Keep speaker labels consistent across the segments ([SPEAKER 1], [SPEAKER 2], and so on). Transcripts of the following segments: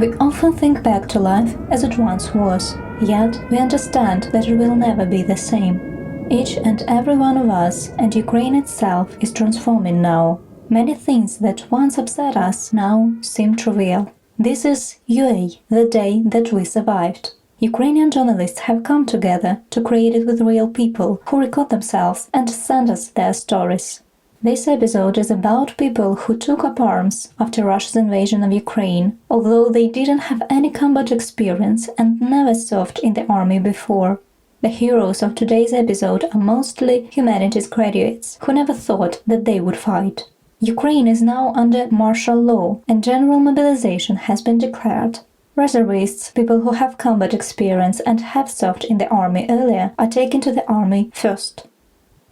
[SPEAKER 1] We often think back to life as it once was, yet we understand that it will never be the same. Each and every one of us, and Ukraine itself, is transforming now. Many things that once upset us now seem trivial. This is UA, the day that we survived. Ukrainian journalists have come together to create it with real people who record themselves and send us their stories. This episode is about people who took up arms after Russia's invasion of Ukraine, although they didn't have any combat experience and never served in the army before. The heroes of today's episode are mostly humanities graduates who never thought that they would fight. Ukraine is now under martial law and general mobilization has been declared. Reservists, people who have combat experience and have served in the army earlier, are taken to the army first.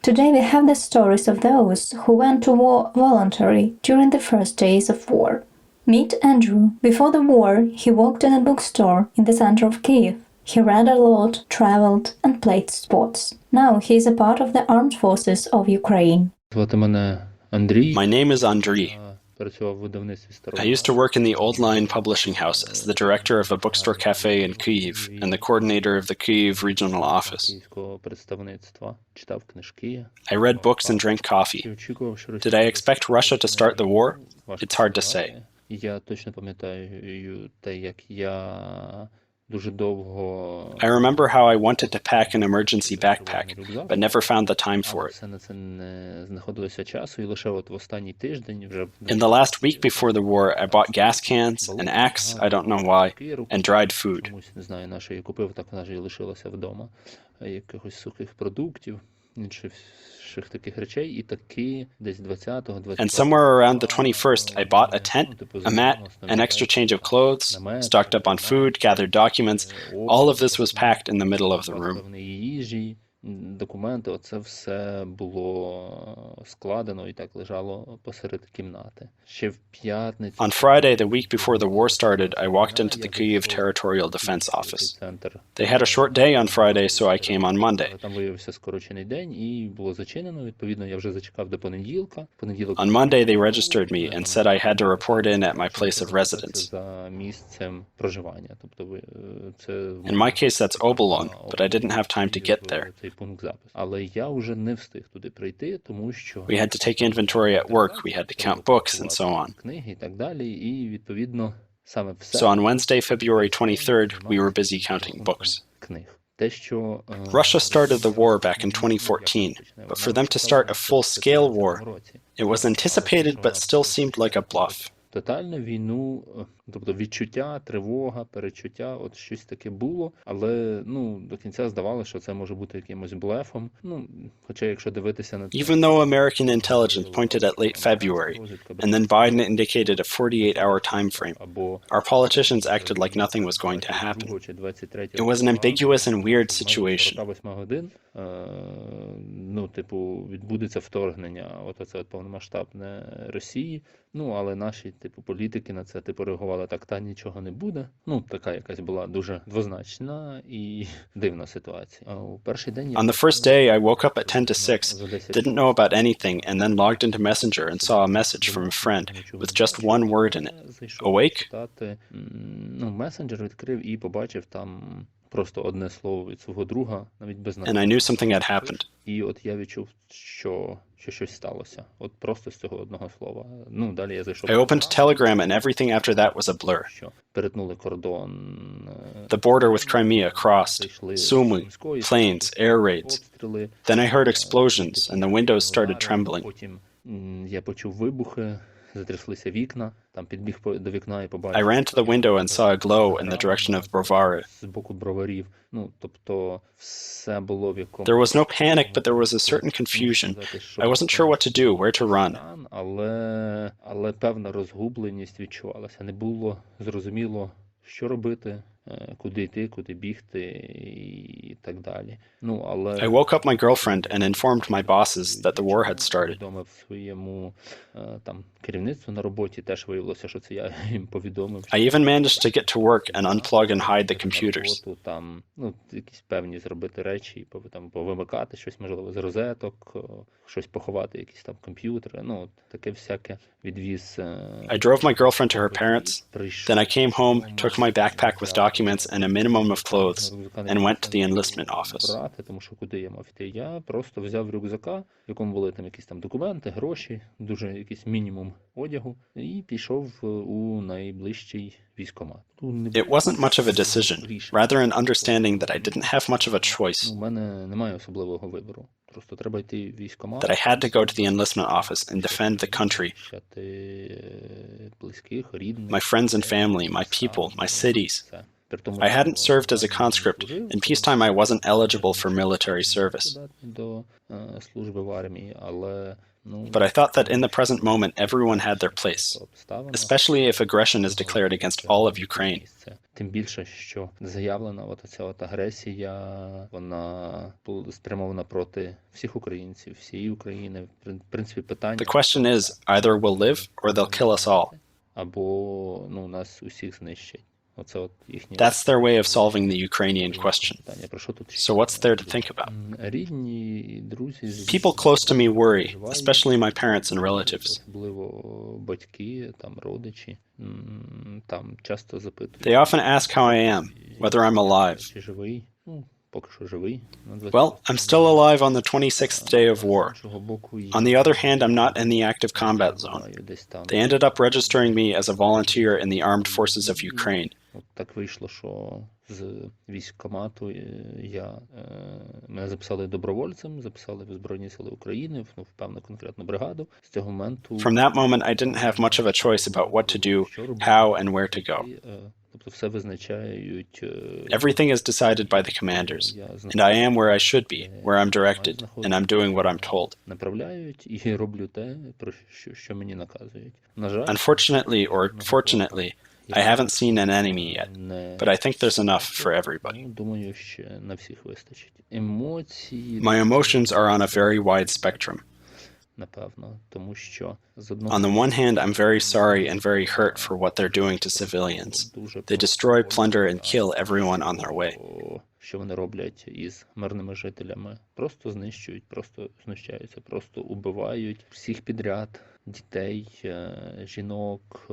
[SPEAKER 1] Today we have the stories of those who went to war voluntarily during the first days of war. Meet Andrew. Before the war, he worked in a bookstore in the center of Kyiv. He read a lot, traveled, and played sports. Now he is a part of the armed forces of Ukraine.
[SPEAKER 2] My name is Andriy. I used to work in the Old Line publishing house as the director of a bookstore cafe in Kyiv and the coordinator of the Kyiv regional office. I read books and drank coffee. Did I expect Russia to start the war? It's hard to say. I remember how I wanted to pack an emergency backpack, but never found the time for it. In the last week before the war, I bought gas cans, an axe, I don't know why, and dried food. And somewhere around the 21st, I bought a tent, a mat, an extra change of clothes, stocked up on food, gathered documents. All of this was packed in the middle of the room.
[SPEAKER 3] Документи, оце все було складено і так лежало посеред кімнати. Ще в п'ятницю.
[SPEAKER 2] On Friday, the week before the war started, I walked into the Kyiv Territorial Defense Office. They had a short day on Friday, so I came on Monday.
[SPEAKER 3] Там виявився скорочений день і було зачинено. Відповідно, я вже зачекав до понеділка.
[SPEAKER 2] On Monday, they registered me and said I had to report in at my place of residence.
[SPEAKER 3] За місцем проживання. Тобто це
[SPEAKER 2] In my case, that's Obolon, but I didn't have time to get there.
[SPEAKER 3] Пункт запису. Але я вже не встиг туди прийти, тому що
[SPEAKER 2] We had to take inventory at work, we had to count books, and so on.
[SPEAKER 3] Книги і так далі, і відповідно саме все.
[SPEAKER 2] So on Wednesday, February 23rd, we were busy counting books.
[SPEAKER 3] Книг. Те, що
[SPEAKER 2] Russia started the war back in 2014, but for them to start a full-scale war, it was anticipated but still seemed like a bluff.
[SPEAKER 3] Тотальну війну, тобто відчуття, тривога, перечуття, от щось таке було, але, до кінця здавалося, що це може бути якимось блефом. Хоча якщо дивитися на це...
[SPEAKER 2] Even though American intelligence pointed at late February, and then Biden indicated a 48-hour time frame, our politicians acted like nothing was going to happen. It was an ambiguous and weird situation.
[SPEAKER 3] Відбудеться вторгнення, оце повномасштабне Росії, але наші, політики на це, реагували так, та нічого не буде. Така якась була дуже двозначна і дивна ситуація. У перший день...
[SPEAKER 2] On the first day, I woke up at 10 to 6, didn't know about anything, and then logged into Messenger and saw a message from a friend with just one word in it. Awake?
[SPEAKER 3] Месенджер відкрив і побачив там просто одне слово від свого друга, навіть без
[SPEAKER 2] And I knew something had happened.
[SPEAKER 3] І от я відчув, що щось сталося. От просто з цього одного слова. Далі я зайшов.
[SPEAKER 2] I opened Telegram and everything after that was a blur.
[SPEAKER 3] Що перетнули кордон.
[SPEAKER 2] The border with Crimea crossed. Sumy, planes, air raids. Then I heard explosions and the windows started trembling.
[SPEAKER 3] Потім я почув вибухи. Затряслися вікна, там підбіг до вікна і побачив.
[SPEAKER 2] I ran to the window and saw a glow in the direction of Brovary.
[SPEAKER 3] З боку броварів. Тобто все було в якому...
[SPEAKER 2] There was no panic, but there was a certain confusion. I wasn't sure what to do, where to run.
[SPEAKER 3] Але певна розгубленість відчувалася. Не було зрозуміло, що робити, куди йти, куди бігти і так далі. Ну, але
[SPEAKER 2] I woke up my girlfriend and informed my bosses that the war had started.
[SPEAKER 3] повідомив своєму там керівництву на роботі, теж виявилося, що це я їм повідомив.
[SPEAKER 2] I even managed to get to work and unplug and hide the computers.
[SPEAKER 3] Роботу, там, ну, якісь певні зробити речі, там, повимикати щось, можливо, з розеток, щось поховати, якісь там комп'ютери, ну, таке всяке відвіз.
[SPEAKER 2] I drove my girlfriend to her parents. Then I came home, took my backpack with documents and a minimum of clothes, and went to the enlistment office.
[SPEAKER 3] Тому що куди я мав йти? Я просто взяв рюкзака, в якому були там якісь там документи, гроші, дуже якийсь мінімум одягу, і пішов у найближчий військкомат.
[SPEAKER 2] It wasn't much of a decision, rather an understanding that I didn't have much of a choice,
[SPEAKER 3] У мене немає особливого вибору. Просто треба йти в військкомат.
[SPEAKER 2] that I had to go to the enlistment office and defend the country,
[SPEAKER 3] Близьких, рідних.
[SPEAKER 2] my friends and family, my people, my cities.
[SPEAKER 3] Все.
[SPEAKER 2] I hadn't served as a conscript. In peacetime, I wasn't eligible for military service.
[SPEAKER 3] До служби в армії, але
[SPEAKER 2] But I thought that in the present moment, everyone had their place, especially if aggression is declared against all of Ukraine.
[SPEAKER 3] Тим більше, що заявлена ця агресія, вона спрямована проти всіх українців, всієї України. В принципі, питання...
[SPEAKER 2] The question is, either we'll live or they'll kill us all.
[SPEAKER 3] Або, нас усіх знищать.
[SPEAKER 2] That's their way of solving the Ukrainian question. So what's there to think about? People close to me worry, especially my parents and relatives. They often ask how I am, whether I'm alive. Well, I'm still alive on the 26th day of war. On the other hand, I'm not in the active combat zone. They ended up registering me as a volunteer in the armed forces of Ukraine.
[SPEAKER 3] Так вийшло, що з військкомату мене записали добровольцем, записали в Збройні Сили України, в певну конкретну бригаду. З цього моменту...
[SPEAKER 2] From that moment, I didn't have much of a choice about what to do, how and where to go.
[SPEAKER 3] Тобто все визначають...
[SPEAKER 2] Everything is decided by the commanders, and I am where I should be, where I'm directed, and I'm doing what I'm told.
[SPEAKER 3] Направляють і роблю те, про що мені наказують. На жаль...
[SPEAKER 2] Unfortunately or fortunately, I haven't seen an enemy yet, but I think there's enough for everybody.
[SPEAKER 3] Думаю, що на всіх вистачить. Емоції...
[SPEAKER 2] My emotions are on a very wide spectrum.
[SPEAKER 3] Напевно, тому що
[SPEAKER 2] On the one hand, I'm very sorry and very hurt for what they're doing to civilians. They destroy, plunder, and kill everyone on their way.
[SPEAKER 3] Що вони роблять із мирними жителями? Просто знищують, просто знущаються, просто убивають всіх підряд, дітей, жінок,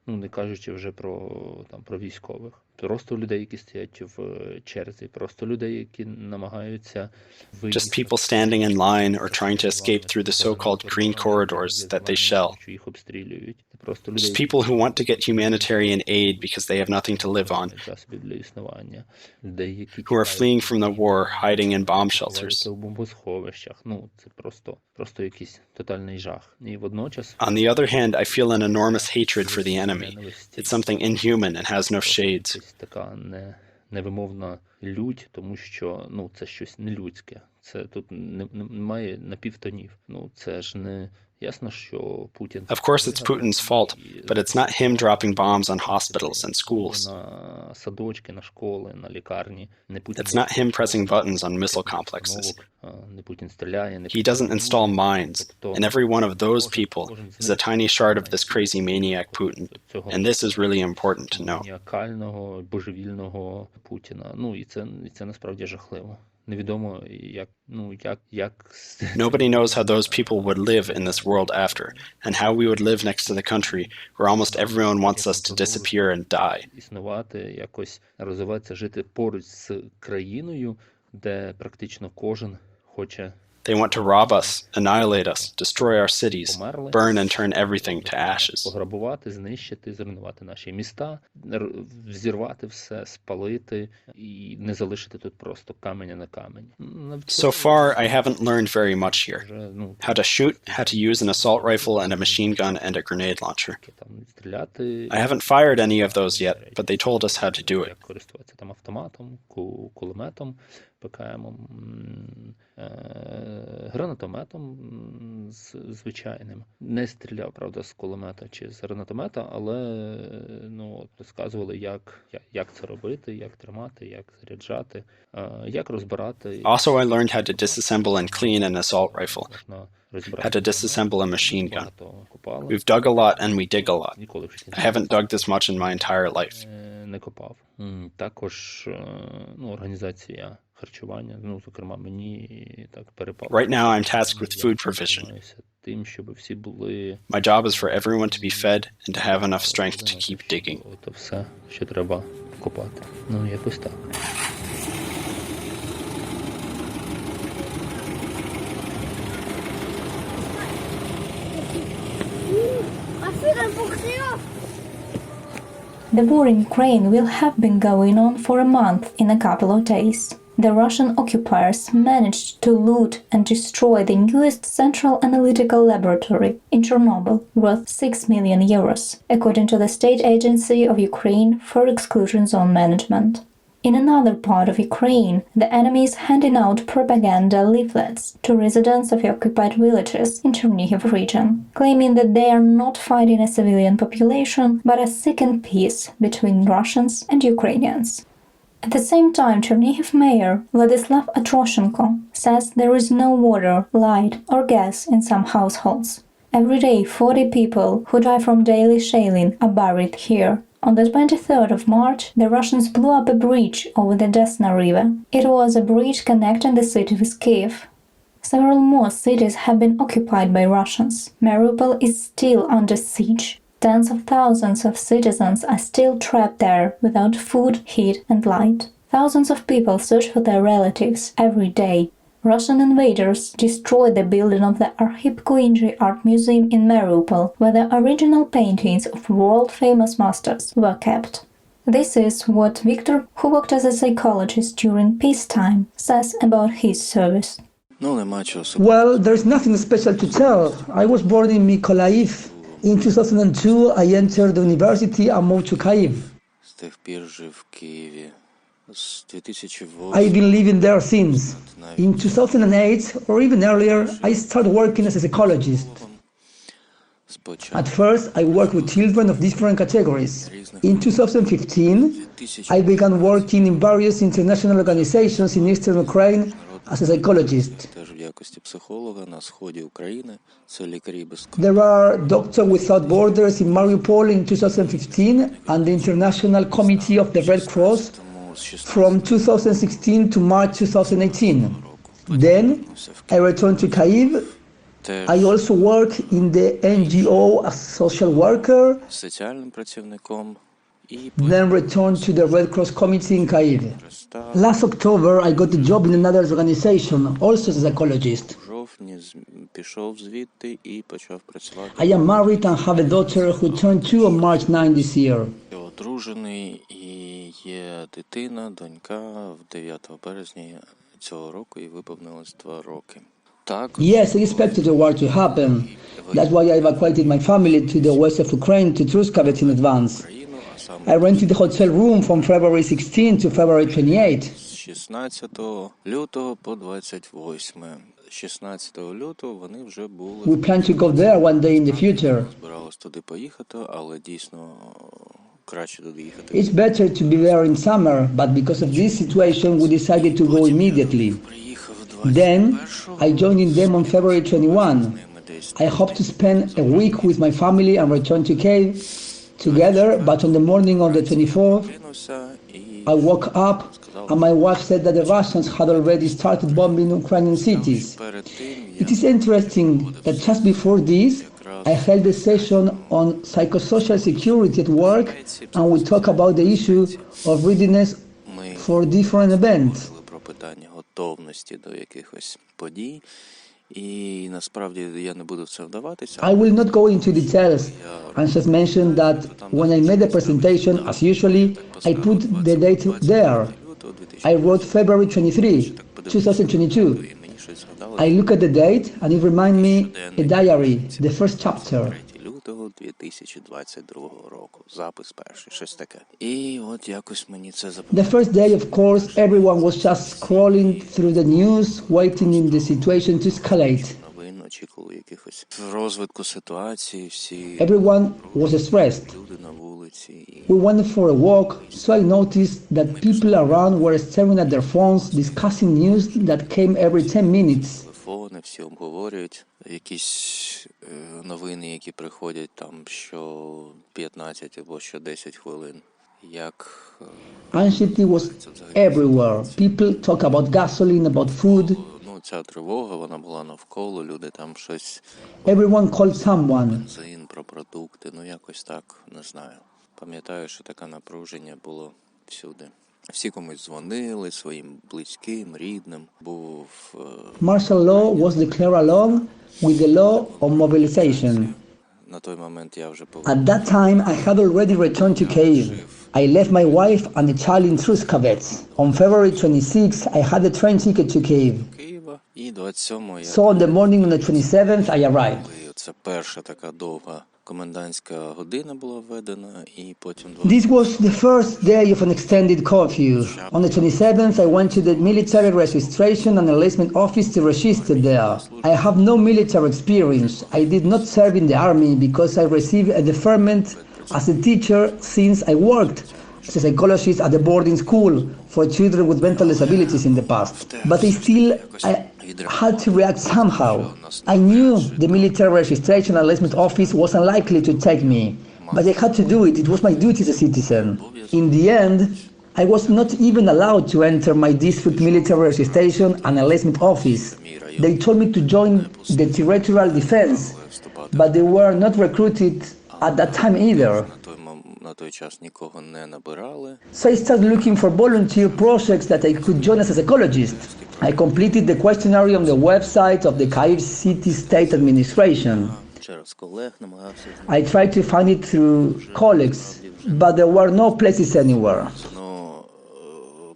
[SPEAKER 3] не кажучи вже про військових. Просто людей, які стоять в черзі, просто людей, які намагаються вийти.
[SPEAKER 2] Just people standing in line or trying to escape through the so-called green corridors that they shell.
[SPEAKER 3] Їх обстрілюють.
[SPEAKER 2] Just people who want to get humanitarian aid because they have nothing to live on, who are fleeing from the war, hiding in bomb shelters.
[SPEAKER 3] Це просто якийсь тотальний жах. І водночас...
[SPEAKER 2] On the other hand, I feel an enormous hatred for the enemy. It's something inhuman and has no shades.
[SPEAKER 3] Така невимовна лють, тому що це щось нелюдське. Це тут немає напівтонів. Це ж не ясно, що Путін...
[SPEAKER 2] Of course it's Putin's fault, but it's not him dropping bombs on hospitals and schools.
[SPEAKER 3] На садочки, на школи, на лікарні.
[SPEAKER 2] It's not him pressing buttons on missile complexes.
[SPEAKER 3] Не Путін стріляє,
[SPEAKER 2] He doesn't install mines, and every one of those people is a tiny shard of this crazy maniac Putin. And this is really important to know.
[SPEAKER 3] Маніакального, божевільного Путіна. І це насправді жахливо. Невідомо, як...
[SPEAKER 2] Nobody knows how those people would live in this world after, and how we would live next to the country where almost everyone wants us to disappear and die.
[SPEAKER 3] Існувати, якось розвиватися, жити поруч з країною, де практично кожен хоче...
[SPEAKER 2] They want to rob us, annihilate us, destroy our cities, burn and turn everything to ashes.
[SPEAKER 3] Пограбувати, знищити, зруйнувати наші міста, взірвати все, спалити і не залишити тут просто каменя на камені.
[SPEAKER 2] So far, I haven't learned very much here. How to shoot, how to use an assault rifle and a machine gun and a grenade launcher. I haven't fired any of those yet, but they told us how to do it.
[SPEAKER 3] Користуватися автоматом, кулеметом, ПКМом, гранатометом звичайним. Не стріляв, правда, з кулемета чи з гранатомета, але розказували, як це робити, як тримати, як заряджати, як розбирати.
[SPEAKER 2] Also, I learned how to disassemble and clean an assault rifle, how to disassemble a machine gun. We've dug a lot and we dig a lot. I haven't dug this much in my entire life.
[SPEAKER 3] Не копав. Також організація харчування, зокрема, мені так перепало.
[SPEAKER 2] Right now, I'm tasked with food provision.
[SPEAKER 3] Тим, щоб всі були...
[SPEAKER 2] My job is for everyone to be fed and to have enough strength to keep digging.
[SPEAKER 3] Це все, що треба копати. Якось так.
[SPEAKER 1] The war in Ukraine will have been going on for a month in a couple of days. The Russian occupiers managed to loot and destroy the newest central analytical laboratory in Chernobyl, worth 6 million euros, according to the State Agency of Ukraine for Exclusion Zone Management. In another part of Ukraine, the enemy is handing out propaganda leaflets to residents of occupied villages in Chernihiv region, claiming that they are not fighting a civilian population but are seeking peace between Russians and Ukrainians. At the same time, Chernihiv mayor Vladislav Atroshenko says there is no water, light or gas in some households. Every day, 40 people who die from daily shelling are buried here. On the 23rd of March, the Russians blew up a bridge over the Desna River. It was a bridge connecting the city with Kiev. Several more cities have been occupied by Russians. Mariupol is still under siege. Tens of thousands of citizens are still trapped there without food, heat and light. Thousands of people search for their relatives every day. Russian invaders destroyed the building of the Arkhip Kuinji Art Museum in Mariupol, where the original paintings of world-famous masters were kept. This is what Victor, who worked as a psychologist during peacetime, says about his service.
[SPEAKER 4] Well, there's nothing special to tell. I was born in Mykolaiv. In 2002, I entered the university and moved to Kyiv. I've been living there since. In 2008, or even earlier, I started working as a psychologist. At first, I worked with children of different categories. In 2015, I began working in various international organizations in eastern Ukraine as a psychologist. There are Doctors Without Borders in Mariupol in 2015 and the International Committee of the Red Cross from 2016 to March 2018. Then I returned to Kyiv. I also work in the NGO as social worker, then returned to the Red Cross Committee in Kyiv. Last October, I got a job in another organization, also as a psychologist. I am married and have a daughter who turned 2 on March 9 this year.
[SPEAKER 5] Є дитина, донька, в 9 березня цього року їй виповнилось 2 роки.
[SPEAKER 4] Yes, I expected the war to happen. That's why I evacuated my family to the west of Ukraine to Truskavets in advance. I rented the hotel room from February 16 to February 28.
[SPEAKER 5] 16 лютого по 28. 16 лютого вони вже були...
[SPEAKER 4] We plan to go there one day in the future.
[SPEAKER 5] Збиралися туди поїхати, але дійсно краще туди їхати.
[SPEAKER 4] It's better to be there in summer, but because of this situation we decided to go immediately. Then I joined in them on February 21. I hope to spend a week with my family and return to Kyiv together, but on the morning of the 24th, I woke up and my wife said that the Russians had already started bombing Ukrainian cities. It is interesting that just before this, I held a session on psychosocial security at work, and we talk about the issue of readiness for different events.
[SPEAKER 5] Готовності до якихось подій. І насправді я не буду в це вдаватися.
[SPEAKER 4] I will not go into details and just mention that when I made the presentation, as usually, I put the date there. I wrote February 23, 2022. I look at the date and it reminds me a diary, the first chapter.
[SPEAKER 5] 2022 року. Запис перший, щось таке. І от якось мені це
[SPEAKER 4] The
[SPEAKER 5] запам'яталося.
[SPEAKER 4] first day, of course, everyone was just scrolling through the news, waiting in the situation to escalate.
[SPEAKER 5] Новин очікували якихось розвитку ситуації, всі
[SPEAKER 4] Everyone was stressed.
[SPEAKER 5] люди на вулиці. І
[SPEAKER 4] We went for a walk, so I noticed that people around were staring at their phones, discussing news that came every 10 minutes.
[SPEAKER 5] телефони, всі обговорюють якісь новини, які приходять там що 15 або що 10 хвилин. Як
[SPEAKER 4] Anxiety was everywhere. People talk about gasoline, about food.
[SPEAKER 5] ну, ця тривога, вона була навколо, люди там щось
[SPEAKER 4] Everyone called someone.
[SPEAKER 5] бензин, про продукти, ну якось так, не знаю. Пам'ятаю, що таке напруження було всюди. Всі комусь дзвонили, своїм близьким, рідним. Був
[SPEAKER 4] Martial law was declared along with the law of mobilization.
[SPEAKER 5] на той момент я вже
[SPEAKER 4] At that time, I had already returned to Kyiv. I left my wife and the child in Truskavets. On February 26, I had a train ticket to Kyiv.
[SPEAKER 5] Києва. І 27-го я
[SPEAKER 4] So on the morning on the 27th, I arrived.
[SPEAKER 5] це перша така довга комендантська година була введена, і потім
[SPEAKER 4] This was the first day of an extended curfew. On the 27th, I went to the military registration and enlistment office to register there. I have no military experience. I did not serve in the army because I received a deferment as a teacher since I worked as a psychologist at the boarding school for children with mental disabilities in the past. But I had to react somehow. I knew the military registration and enlistment office was unlikely to take me, but I had to do it. It was my duty as a citizen. In the end, I was not even allowed to enter my district military registration and enlistment office. They told me to join the territorial defense, but they were not recruited at that time either.
[SPEAKER 5] на той час нікого не набирали.
[SPEAKER 4] So I started looking for volunteer projects that I could join as a psychologist. I completed the questionnaire on the website of the Kyiv City State Administration.
[SPEAKER 5] Через колег намагався
[SPEAKER 4] I tried to find it through colleagues, but there were no places anywhere.
[SPEAKER 5] з одного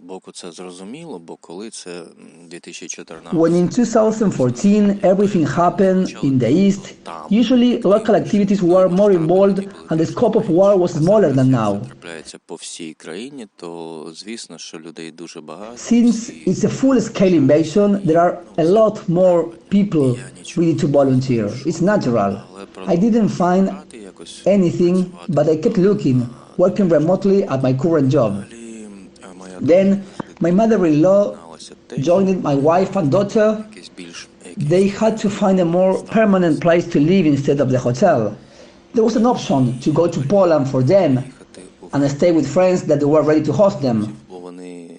[SPEAKER 5] боку це зрозуміло, бо коли це 2014
[SPEAKER 4] When in 2014 everything happened in the East, usually local activities were more involved and the scope of war was smaller than now.
[SPEAKER 5] трапляється по всій країні, то звісно, що людей дуже багато.
[SPEAKER 4] Since it's a full-scale invasion, there are a lot more people ready to volunteer. It's natural. I didn't find anything, but I kept looking, working remotely at my current job. Then my mother-in-law joined my wife and daughter. They had to find a more permanent place to live instead of the hotel. There was an option to go to Poland for them and stay with friends that were ready to host them.
[SPEAKER 5] Бо вони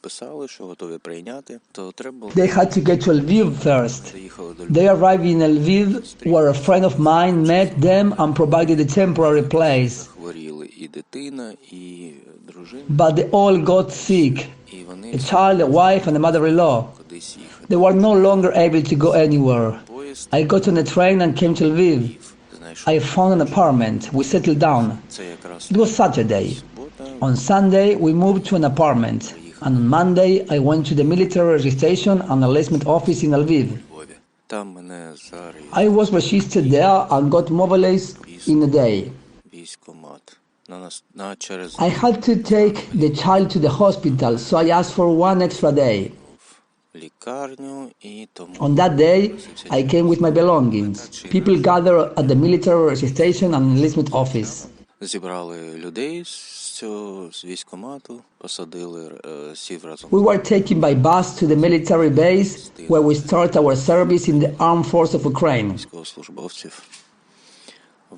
[SPEAKER 5] писали, що готові прийняти, то треба було
[SPEAKER 4] They had to get to Lviv first.
[SPEAKER 5] приїхали до
[SPEAKER 4] They arrived in Lviv, where a friend of mine met them and provided a temporary place.
[SPEAKER 5] хворіли і дитина, і дружина,
[SPEAKER 4] But they all got sick.
[SPEAKER 5] і вони
[SPEAKER 4] A child, a wife, and a mother-in-law.
[SPEAKER 5] кудись їхали.
[SPEAKER 4] They were no longer able to go anywhere.
[SPEAKER 5] Поїзд
[SPEAKER 4] I got on a train and came to Lviv.
[SPEAKER 5] знайшов.
[SPEAKER 4] I found an apartment. We settled down.
[SPEAKER 5] Це якраз
[SPEAKER 4] It was Saturday.
[SPEAKER 5] субота.
[SPEAKER 4] On Sunday, we moved to an apartment. And on Monday, I went to the military registration and enlistment office in Lviv.
[SPEAKER 5] Львові. Там мене зареєстрував
[SPEAKER 4] I was registered there and got mobilized in a day.
[SPEAKER 5] військкомат. Через
[SPEAKER 4] I had to take the child to the hospital, so I asked for one extra day.
[SPEAKER 5] лікарню, і тому
[SPEAKER 4] On that day, I came with my belongings. People gathered at the military registration and enlistment office.
[SPEAKER 5] зібрали людей з військкомату, посадили, сів разом
[SPEAKER 4] We were taken by bus to the military base where we start our service in the armed force of Ukraine.
[SPEAKER 5] військовослужбовців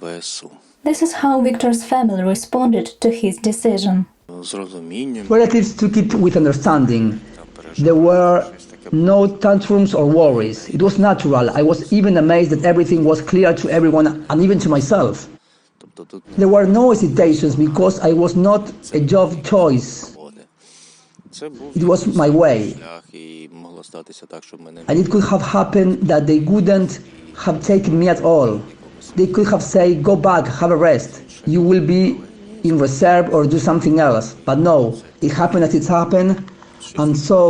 [SPEAKER 5] ВСУ.
[SPEAKER 1] This is how Victor's family responded to his decision.
[SPEAKER 5] З розумінням,
[SPEAKER 4] Relatives took it with understanding. There were no tantrums or worries. It was natural. I was even amazed that everything was clear to everyone and even to myself.
[SPEAKER 5] тобто тут
[SPEAKER 4] There were no hesitations because I was not a job choice.
[SPEAKER 5] води. Це був
[SPEAKER 4] It was my way.
[SPEAKER 5] шлях, і могло статися так, щоб мене
[SPEAKER 4] And it could have happened that they wouldn't have taken me at all. They could have said, go back, have a rest. You will be in reserve or do something else. But no, it happened as it happened. And so,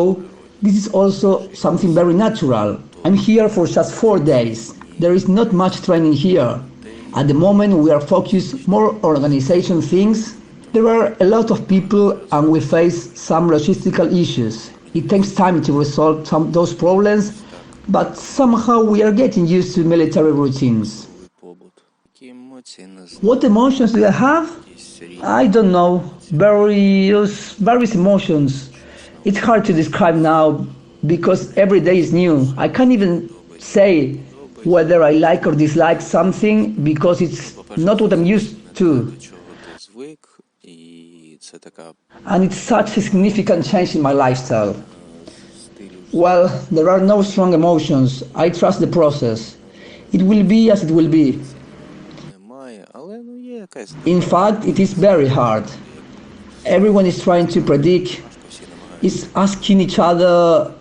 [SPEAKER 4] this is also something very natural. I'm here for just 4 days. There is not much training here. At the moment we are focused more on organization things. There are a lot of people and we face some logistical issues. It takes time to resolve those problems, but somehow we are getting used to military routines. What emotions do I have? I don't know. Various emotions. It's hard to describe now because every day is new. I can't even say whether I like or dislike something because it's not what I'm used to. And it's such a significant change in my lifestyle. Well, there are no strong emotions. I trust the process. It will be as it will be. In fact, it is very hard. Everyone is trying to predict, is asking each other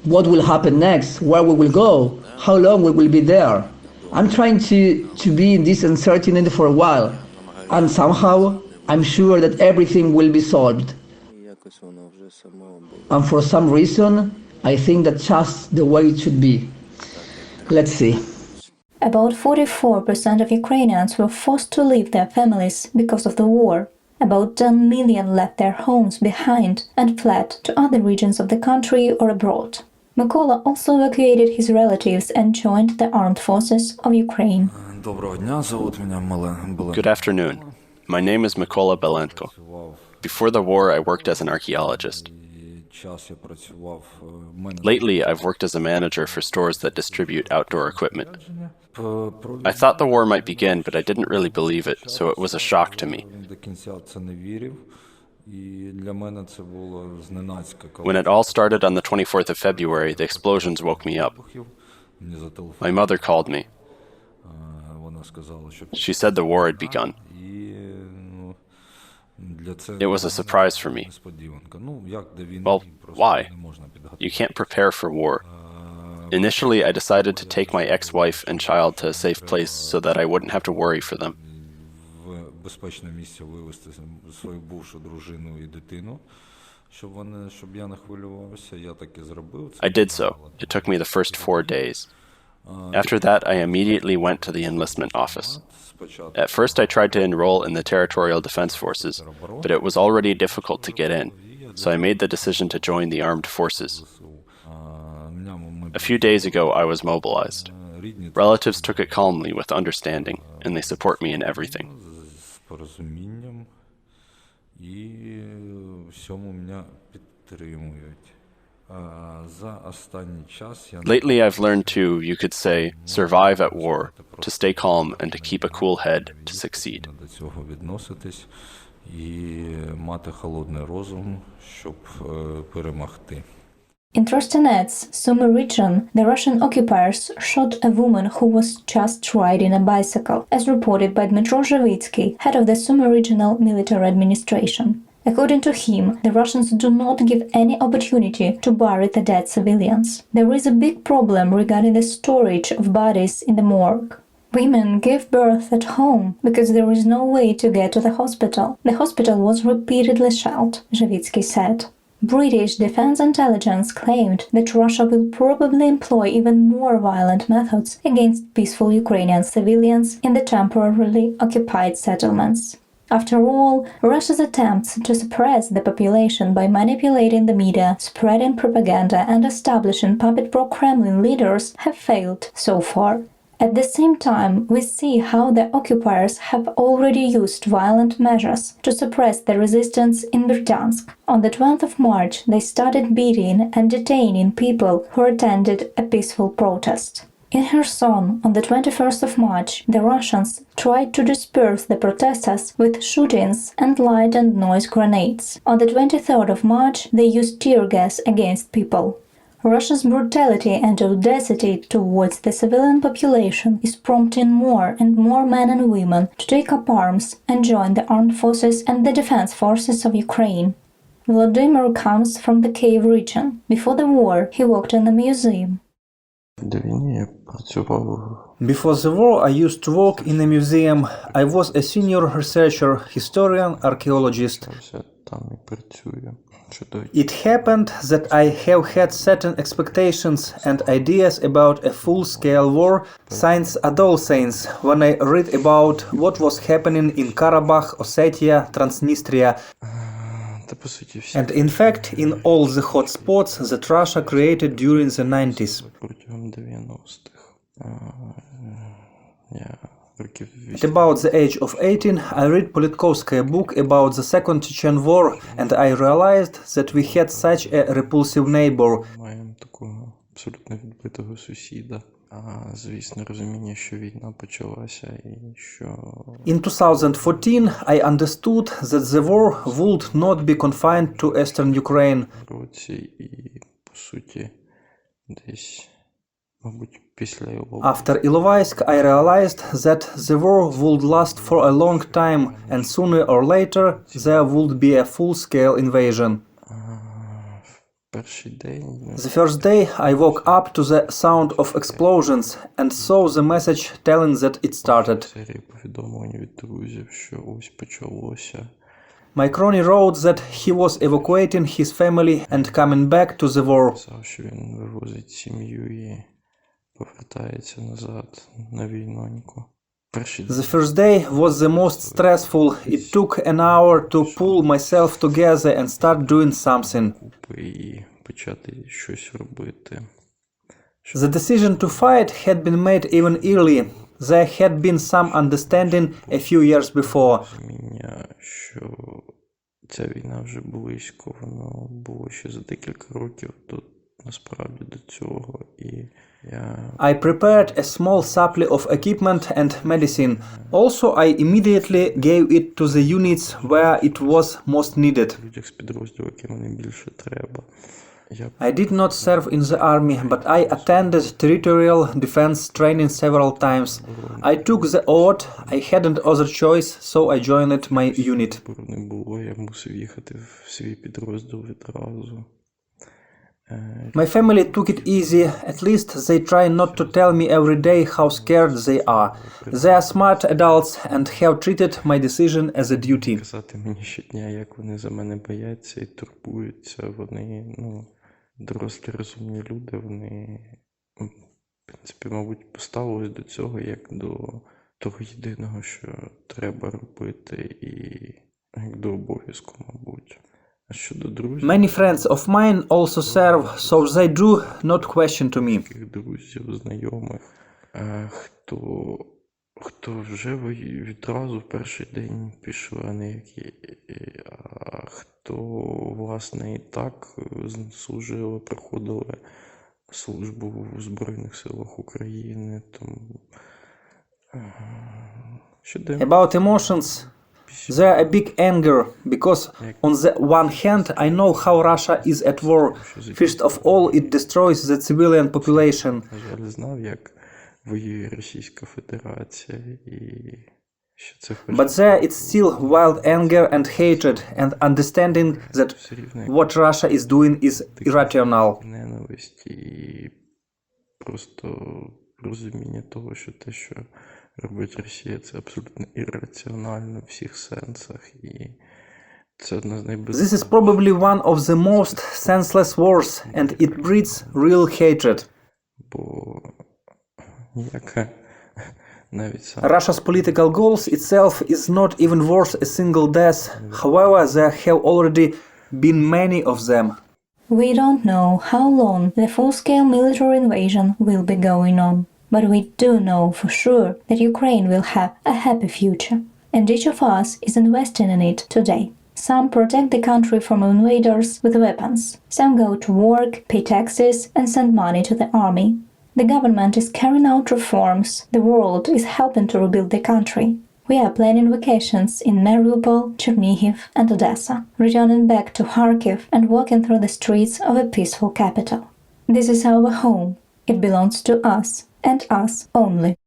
[SPEAKER 4] what will happen next, where we will go, how long we will be there. I'm trying to be in this uncertainty for a while, and somehow I'm sure that everything will be solved. And for some reason, I think that's just the way it should be. Let's see.
[SPEAKER 1] About 44% of Ukrainians were forced to leave their families because of the war. About 10 million left their homes behind and fled to other regions of the country or abroad. Mykola also evacuated his relatives and joined the armed forces of Ukraine.
[SPEAKER 2] Good afternoon. My name is Mykola Belenko. Before the war, I worked as an archaeologist. Lately, I've worked as a manager for stores that distribute outdoor equipment. I thought the war might begin, but I didn't really believe it, so it was a shock to me. When it all started on the 24th of February, the explosions woke me up. My mother called me. She said the war had begun. It was a surprise for me. Well, why? You can't prepare for war. Initially, I decided to take my ex-wife and child to a safe place so that I wouldn't have to worry for them. I did so. It took me the first 4 days. After that, I immediately went to the enlistment office. At first, I tried to enroll in the Territorial Defense Forces, but it was already difficult to get in, so I made the decision to join the armed forces. A few days ago, I was mobilized. Relatives took it calmly with understanding, and they support me in everything. Lately, I've learned to, you could say, survive at war, to stay calm and to keep a cool head to succeed.
[SPEAKER 1] In Trostenets, Sumy region, the Russian occupiers shot a woman who was just riding a bicycle, as reported by Dmytro Zhevitsky, head of the Sumy regional military administration. According to him, the Russians do not give any opportunity to bury the dead civilians. There is a big problem regarding the storage of bodies in the morgue. Women give birth at home because there is no way to get to the hospital. The hospital was repeatedly shelled, Zhevitsky said. British Defense Intelligence claimed that Russia will probably employ even more violent methods against peaceful Ukrainian civilians in the temporarily occupied settlements. After all, Russia's attempts to suppress the population by manipulating the media, spreading propaganda and establishing puppet pro-Kremlin leaders have failed so far. At the same time, we see how the occupiers have already used violent measures to suppress the resistance in Berdyansk. On the 12th of March, they started beating and detaining people who attended a peaceful protest. In Kherson, on the 21st of March, the Russians tried to disperse the protesters with shootings and light and noise grenades. On the 23rd of March, they used tear gas against people. Russia's brutality and audacity towards the civilian population is prompting more and more men and women to take up arms and join the armed forces and the defense forces of Ukraine. Volodymyr comes from the Kiev region. Before the war, he worked in a museum.
[SPEAKER 6] До війни я працював.
[SPEAKER 7] Before the war, I used to work in a museum. I was a senior researcher, historian, archaeologist.
[SPEAKER 6] Там і працюю.
[SPEAKER 7] It happened that I have had certain expectations and ideas about a full-scale war since adolescence, when I read about what was happening in Karabakh, Ossetia, Transnistria, and in fact in all the hot spots that Russia created during the 90s.
[SPEAKER 6] Протягом 90-х.
[SPEAKER 7] At about the age of 18, I read Politkovskaya book about the Second Chechen War, and I realized that we had such a repulsive neighbor.
[SPEAKER 6] Маємо такого абсолютно відбитого сусіда. Звісно, розуміння, що війна почалася і що...
[SPEAKER 7] In 2014, I understood that the war would not be confined to eastern Ukraine.
[SPEAKER 6] Році і, по суті, десь, мабуть, після
[SPEAKER 7] After Ilovaisk, I realized that the war would last for a long time, and sooner or later there would be a full-scale invasion.
[SPEAKER 6] перший день...
[SPEAKER 7] The first day I woke up to the sound of explosions and saw the message telling that it started.
[SPEAKER 6] Серія повідомлень від друзів, що ось почалося.
[SPEAKER 7] My crony wrote that he was evacuating his family and coming back to the war.
[SPEAKER 6] Сказав, що він вивозить сім'ю і повертається назад на війноньку.
[SPEAKER 7] The first day was the most stressful. It took an hour to pull myself together and start doing something.
[SPEAKER 6] І почати щось робити.
[SPEAKER 7] The decision to fight had been made even early. There had been some understanding a few years before.
[SPEAKER 6] Розуміння, що ця війна вже близько, воно було ще за декілька років насправді до цього, і I
[SPEAKER 7] prepared a small supply of equipment and medicine. Also, I immediately gave it to the units where it was most needed.
[SPEAKER 6] людях з підрозділу, яким найбільше треба.
[SPEAKER 7] I did not serve in the army, but I attended territorial defense training several times. I took the oath, I hadn't other choice, so I joined my unit.
[SPEAKER 6] Не було, я мусив їхати в свій підрозділ відразу.
[SPEAKER 7] My family took it easy. At least they try not to tell me every day how scared they are. They are smart adults and have treated my decision as a duty.
[SPEAKER 6] Казати мені щодня, як вони за мене бояться і турбуються. Вони, дорослі розумні люди, вони, в принципі, мабуть, поставились до цього як до того єдиного, що треба робити, і як до обов'язку, мабуть.
[SPEAKER 7] Many friends of mine also serve, so they do not question to me.
[SPEAKER 6] Друзів, знайомих, хто вже відразу в перший день пішли, а не які, а хто, власне, і так служили, проходили службу в Збройних силах України.
[SPEAKER 7] About emotions, there a big anger, because on the one hand I know how Russia is at war. First of all, it destroys the civilian population.
[SPEAKER 6] Я знав, як воює Російська Федерація, і що це
[SPEAKER 7] But there it's still wild anger and hatred and understanding that what Russia is doing is irrational.
[SPEAKER 6] Ненависть і просто розуміння того, що те, що робить Росія, це абсолютно ірраціонально в всіх сенсах, і це одна з
[SPEAKER 7] This is probably one of the most senseless wars, and it breeds real hatred.
[SPEAKER 6] Бо ніяка навіть
[SPEAKER 7] Russia's political goals itself is not even worth a single death. However, there have already been many of them.
[SPEAKER 1] We don't know how long the full-scale military invasion will be going on. But we do know for sure that Ukraine will have a happy future, and each of us is investing in it today. Some protect the country from invaders with weapons, some go to work, pay taxes, and send money to the army. The government is carrying out reforms, the world is helping to rebuild the country. We are planning vacations in Mariupol, Chernihiv, and Odessa, returning back to Kharkiv and walking through the streets of a peaceful capital. This is our home. It belongs to us. And us only.